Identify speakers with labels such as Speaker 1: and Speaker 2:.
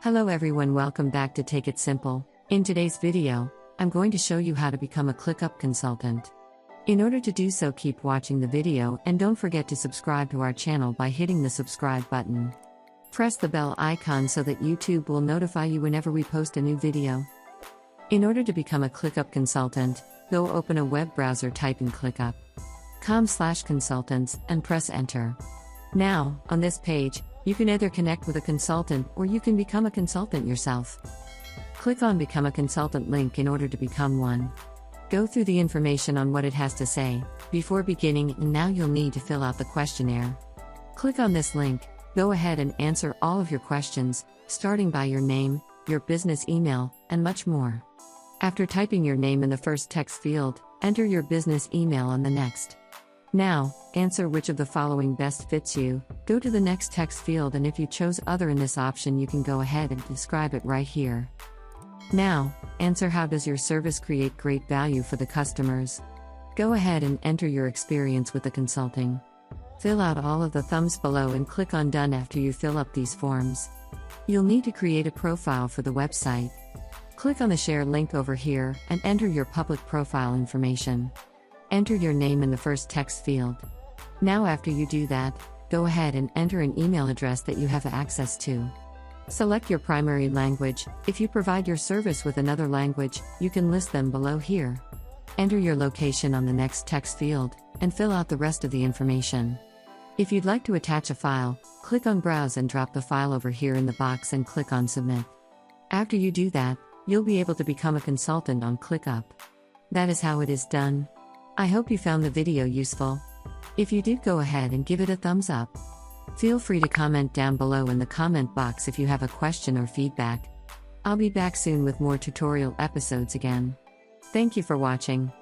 Speaker 1: Hello everyone, welcome back to Take It Simple. In today's video, I'm going to show you how to become a ClickUp consultant. In order to do so, keep watching the video and don't forget to subscribe to our channel by hitting the subscribe button. Press the bell icon so that YouTube will notify you whenever we post a new video. In order to become a ClickUp consultant, go open a web browser, type in clickup.com/consultants and press enter. Now, on this page, you can either connect with a consultant or you can become a consultant yourself. Click on Become a Consultant link in order to become one. Go through the information on what it has to say before beginning, and now you'll need to fill out the questionnaire. Click on this link, go ahead and answer all of your questions, starting by your name, your business email, and much more. After typing your name in the first text field, enter your business email on the next. Now, answer which of the following best fits you. Go to the next text field, and if you chose other in this option, you can go ahead and describe it right here. Now, answer how does your service create great value for the customers. Go ahead and enter your experience with the consulting. Fill out all of the thumbs below and click on Done after you fill up these forms. You'll need to create a profile for the website. Click on the share link over here and enter your public profile information. Enter your name in the first text field. Now after you do that, go ahead and enter an email address that you have access to. Select your primary language. If you provide your service with another language, you can list them below here. Enter your location on the next text field, and fill out the rest of the information. If you'd like to attach a file, click on Browse and drop the file over here in the box and click on Submit. After you do that, you'll be able to become a consultant on ClickUp. That is how it is done. I hope you found the video useful. If you did, go ahead and give it a thumbs up. Feel free to comment down below in the comment box if you have a question or feedback. I'll be back soon with more tutorial episodes again. Thank you for watching.